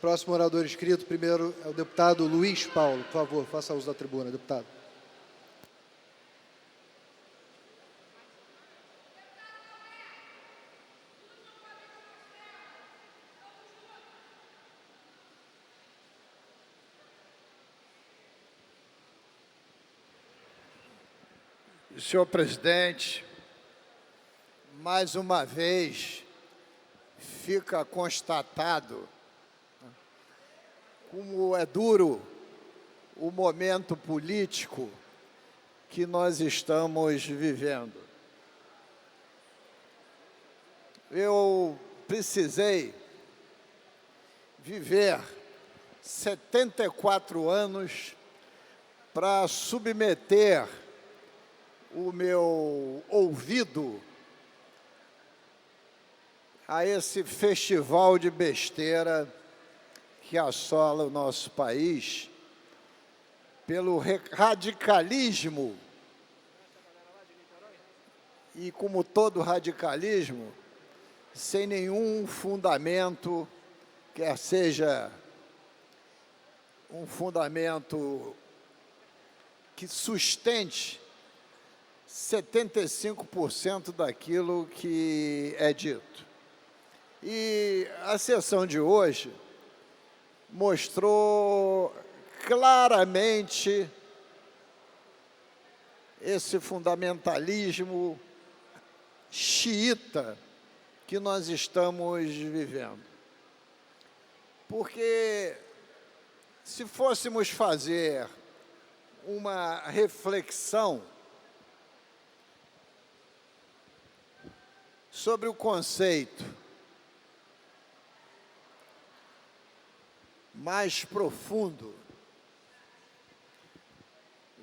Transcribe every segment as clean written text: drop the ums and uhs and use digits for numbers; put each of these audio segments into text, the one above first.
Próximo orador inscrito, primeiro é o deputado Luiz Paulo. Por favor, faça uso da tribuna, deputado. Senhor presidente, mais uma vez fica constatado como é duro o momento político que nós estamos vivendo. Eu precisei viver 74 anos para submeter o meu ouvido a esse festival de besteira que assola o nosso país, pelo radicalismo, e como todo radicalismo, sem nenhum fundamento, quer seja um fundamento que sustente 75% daquilo que é dito. E a sessão de hoje mostrou claramente esse fundamentalismo xiita que nós estamos vivendo. Porque se fôssemos fazer uma reflexão sobre o conceito mais profundo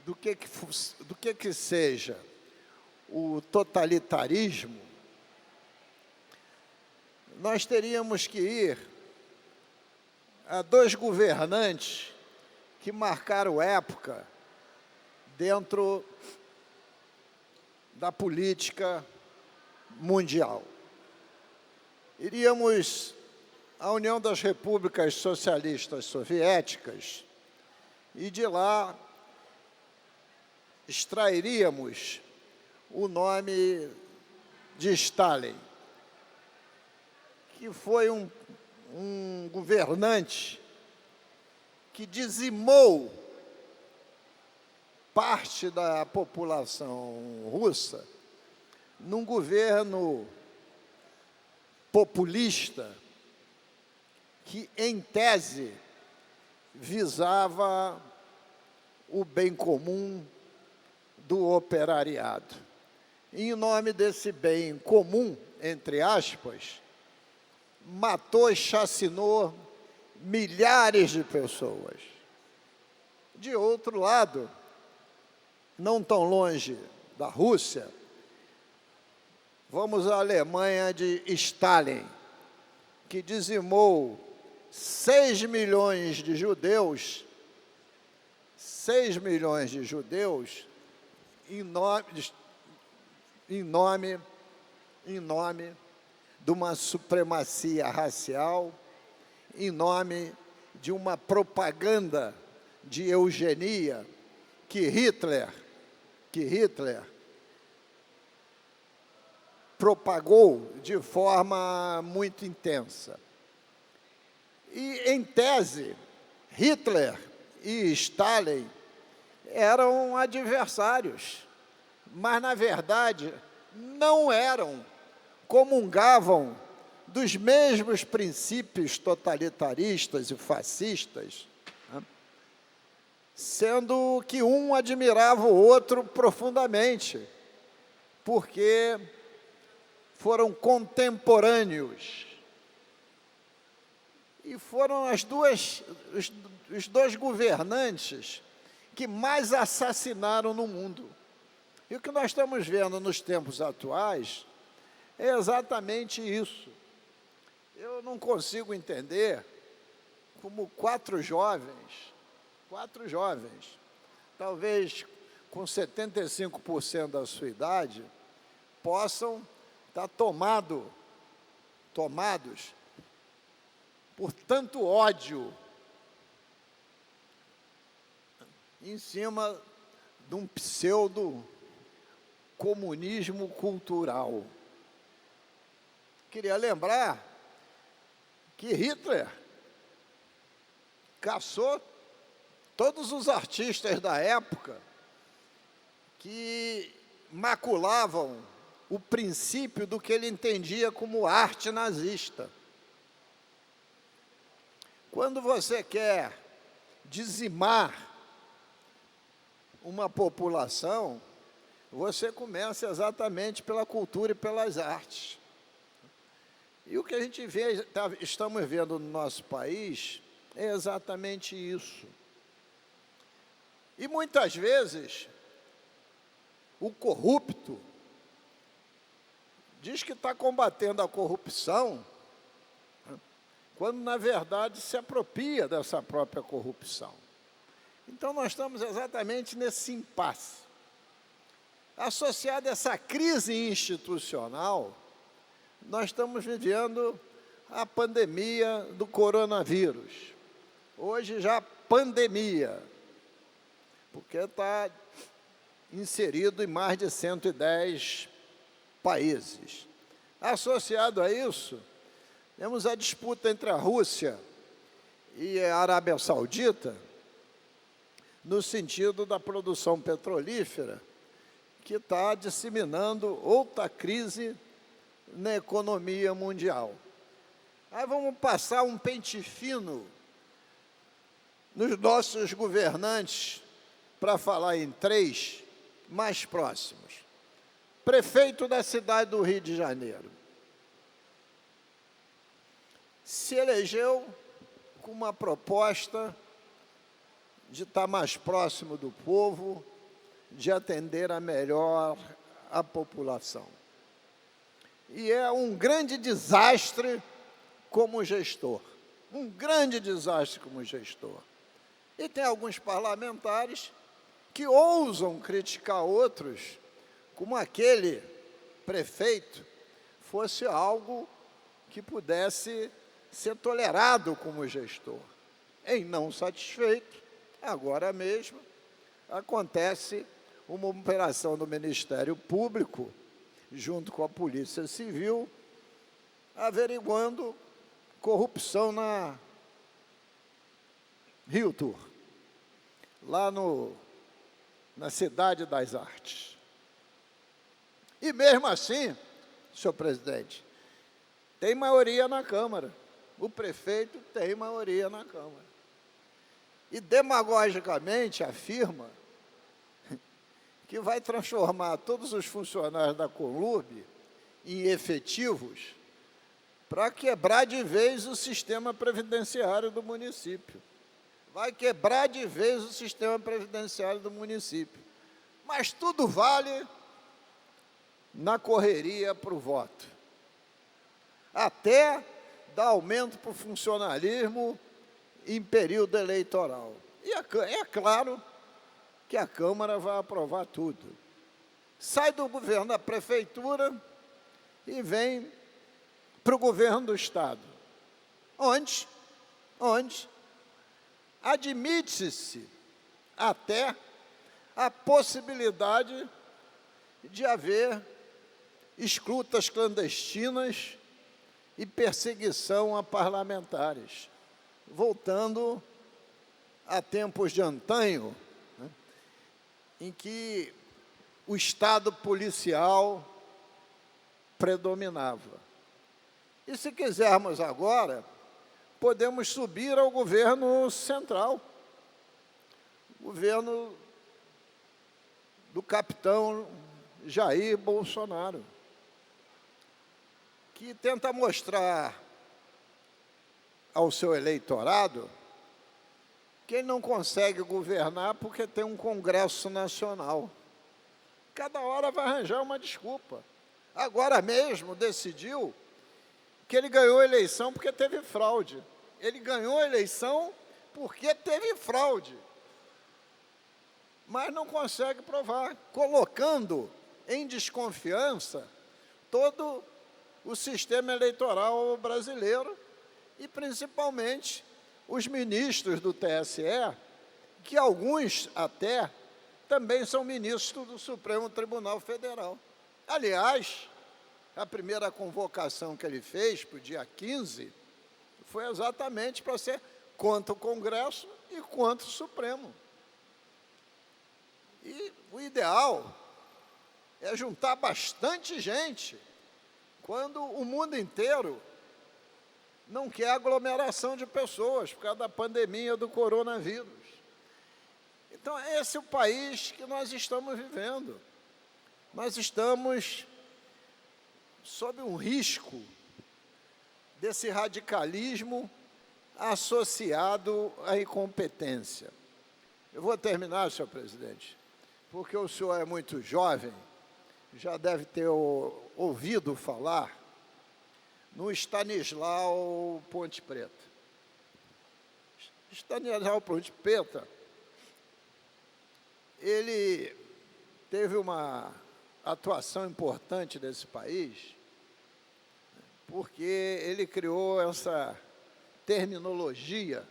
do que seja o totalitarismo, nós teríamos que ir a dois governantes que marcaram época dentro da política mundial. Iríamos à União das Repúblicas Socialistas Soviéticas e de lá extrairíamos o nome de Stalin, que foi um governante que dizimou parte da população russa num governo populista que, em tese, visava o bem comum do operariado. E, em nome desse bem comum, entre aspas, matou e chacinou milhares de pessoas. De outro lado, não tão longe da Rússia, vamos à Alemanha de Stalin, que dizimou 6 milhões de judeus, 6 milhões de judeus, em nome de uma supremacia racial, em nome de uma propaganda de eugenia que Hitler propagou de forma muito intensa. E, em tese, Hitler e Stalin eram adversários, mas, na verdade, não eram, comungavam dos mesmos princípios totalitaristas e fascistas, né? Sendo que um admirava o outro profundamente, porque foram contemporâneos. E foram os dois governantes que mais assassinaram no mundo. E o que nós estamos vendo nos tempos atuais é exatamente isso. Eu não consigo entender como quatro jovens, talvez com 75% da sua idade, possam estar tomados por tanto ódio em cima de um pseudo-comunismo cultural. Queria lembrar que Hitler caçou todos os artistas da época que maculavam o princípio do que ele entendia como arte nazista. Quando você quer dizimar uma população, você começa exatamente pela cultura e pelas artes. E o que a gente vê, estamos vendo no nosso país é exatamente isso. E muitas vezes, o corrupto diz que está combatendo a corrupção, quando, na verdade, se apropria dessa própria corrupção. Então, nós estamos exatamente nesse impasse. Associado a essa crise institucional, nós estamos vivendo a pandemia do coronavírus. Hoje já pandemia, porque está inserido em mais de 110 países. Associado a isso, temos a disputa entre a Rússia e a Arábia Saudita, no sentido da produção petrolífera, que está disseminando outra crise na economia mundial. Aí vamos passar um pente fino nos nossos governantes, para falar em três mais próximos. Prefeito da cidade do Rio de Janeiro se elegeu com uma proposta de estar mais próximo do povo, de atender a melhor a população. E é um grande desastre como gestor, um grande desastre como gestor. E tem alguns parlamentares que ousam criticar outros, como aquele prefeito fosse algo que pudesse ser tolerado como gestor. Em não satisfeito, agora mesmo, acontece uma operação do Ministério Público, junto com a Polícia Civil, averiguando corrupção na Rio Tour, lá na Cidade das Artes. E mesmo assim, senhor presidente, tem maioria na Câmara. O prefeito tem maioria na Câmara. E demagogicamente afirma que vai transformar todos os funcionários da Conlurb em efetivos para quebrar de vez o sistema previdenciário do município. Vai quebrar de vez o sistema previdenciário do município. Mas tudo vale na correria para o voto. Até dar aumento para o funcionalismo em período eleitoral. E é claro que a Câmara vai aprovar tudo. Sai do governo da prefeitura e vem para o governo do Estado. Onde admite-se até a possibilidade de haver escutas clandestinas e perseguição a parlamentares, voltando a tempos de antanho, né, em que o Estado policial predominava. E se quisermos agora, podemos subir ao governo central, governo do capitão Jair Bolsonaro, que tenta mostrar ao seu eleitorado que ele não consegue governar porque tem um Congresso Nacional. Cada hora vai arranjar uma desculpa. Agora mesmo decidiu que ele ganhou a eleição porque teve fraude. Ele ganhou a eleição porque teve fraude. Mas não consegue provar, colocando em desconfiança todo o sistema eleitoral brasileiro e principalmente os ministros do TSE, que alguns até também são ministros do Supremo Tribunal Federal. Aliás, a primeira convocação que ele fez para o dia 15 foi exatamente para ser contra o Congresso e contra o Supremo. E o ideal é juntar bastante gente, quando o mundo inteiro não quer aglomeração de pessoas por causa da pandemia do coronavírus. Então, esse é o país que nós estamos vivendo. Nós estamos sob um risco desse radicalismo associado à incompetência. Eu vou terminar, senhor presidente, porque o senhor é muito jovem, já deve ter ouvido falar no Stanislau Ponte Preta. Stanislau Ponte Preta, ele teve uma atuação importante nesse país, porque ele criou essa terminologia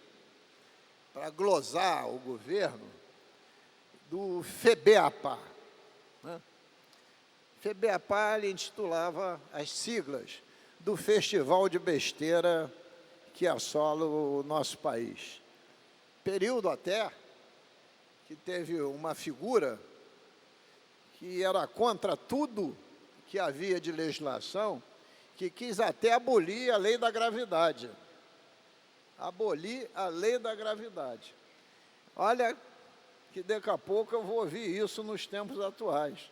para glosar o governo do FEBEAPA. Né? FEBEAPA, ele intitulava as siglas do festival de besteira que assola o nosso país. Período até que teve uma figura que era contra tudo que havia de legislação, que quis até abolir a lei da gravidade. Abolir a lei da gravidade. Olha que daqui a pouco eu vou ouvir isso nos tempos atuais.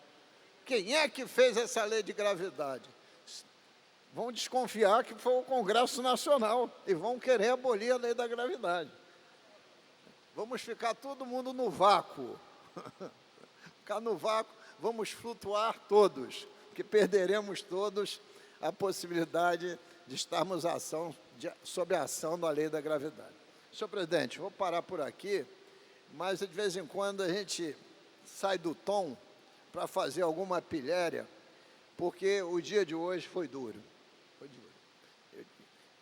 Quem é que fez essa lei de gravidade? Vão desconfiar que foi o Congresso Nacional e vão querer abolir a lei da gravidade. Vamos ficar todo mundo no vácuo. Ficar no vácuo, vamos flutuar todos, que perderemos todos a possibilidade de estarmos sob a ação da lei da gravidade. Senhor presidente, vou parar por aqui, mas de vez em quando a gente sai do tom para fazer alguma pilhéria, porque o dia de hoje foi duro.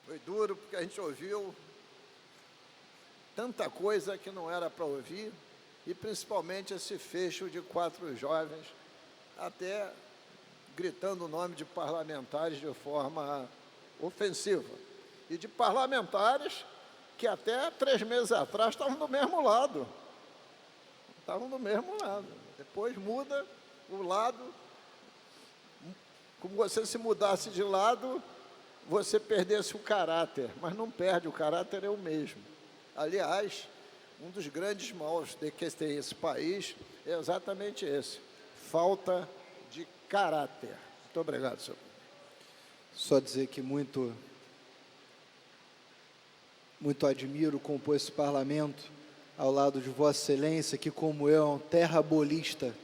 Foi duro porque a gente ouviu tanta coisa que não era para ouvir, e principalmente esse fecho de 4 jovens, até gritando o nome de parlamentares de forma ofensiva. E de parlamentares que até 3 meses atrás estavam do mesmo lado. Estavam do mesmo lado. Depois muda o lado. Como você se mudasse de lado, você perdesse o caráter. Mas não perde, o caráter é o mesmo. Aliás, um dos grandes maus que tem esse país é exatamente esse. Falta de caráter. Muito obrigado, senhor. Só dizer que muito admiro compor esse parlamento ao lado de Vossa Excelência, que, como eu, é um terrabolista.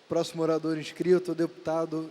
Próximo orador inscrito, o deputado